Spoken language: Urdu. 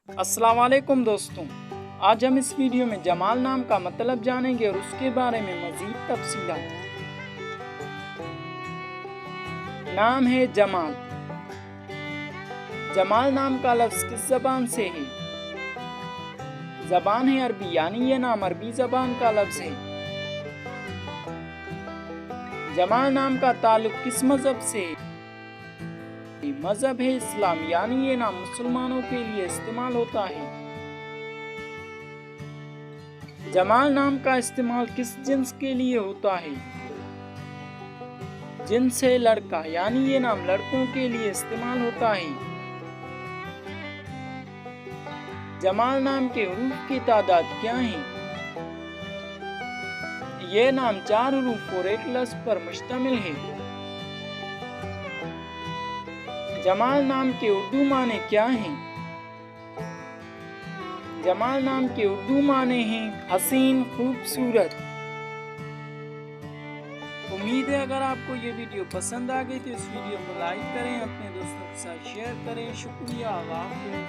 السلام علیکم دوستوں، آج ہم اس ویڈیو میں جمال نام کا مطلب جانیں گے اور اس کے بارے میں مزید تفصیلات۔ نام ہے جمال۔ جمال نام کا لفظ کس زبان سے ہے؟ زبان ہے عربی، یعنی یہ نام عربی زبان کا لفظ ہے۔ جمال نام کا تعلق کس مذہب سے ہے؟ مذہب ہے اسلام، یعنی یہ نام مسلمانوں کے لیے استعمال ہوتا ہے۔ جمال نام کا استعمال کس جنس کے لیے ہوتا ہے؟ جنس ہے لڑکا، یعنی یہ نام لڑکوں کے لیے استعمال ہوتا ہے۔ جمال نام کے حروف کی تعداد کیا ہیں؟ یہ نام 4 حروف اور ایک لفظ پر مشتمل ہے۔ جمال نام کے اردو معنی کیا ہیں؟ جمال نام کے اردو معنی ہیں حسین، خوبصورت۔ امید ہے اگر آپ کو یہ ویڈیو پسند آ گئی تو اس ویڈیو کو لائک کریں، اپنے دوستوں کے ساتھ شیئر کریں۔ شکریہ، اللہ حافظ۔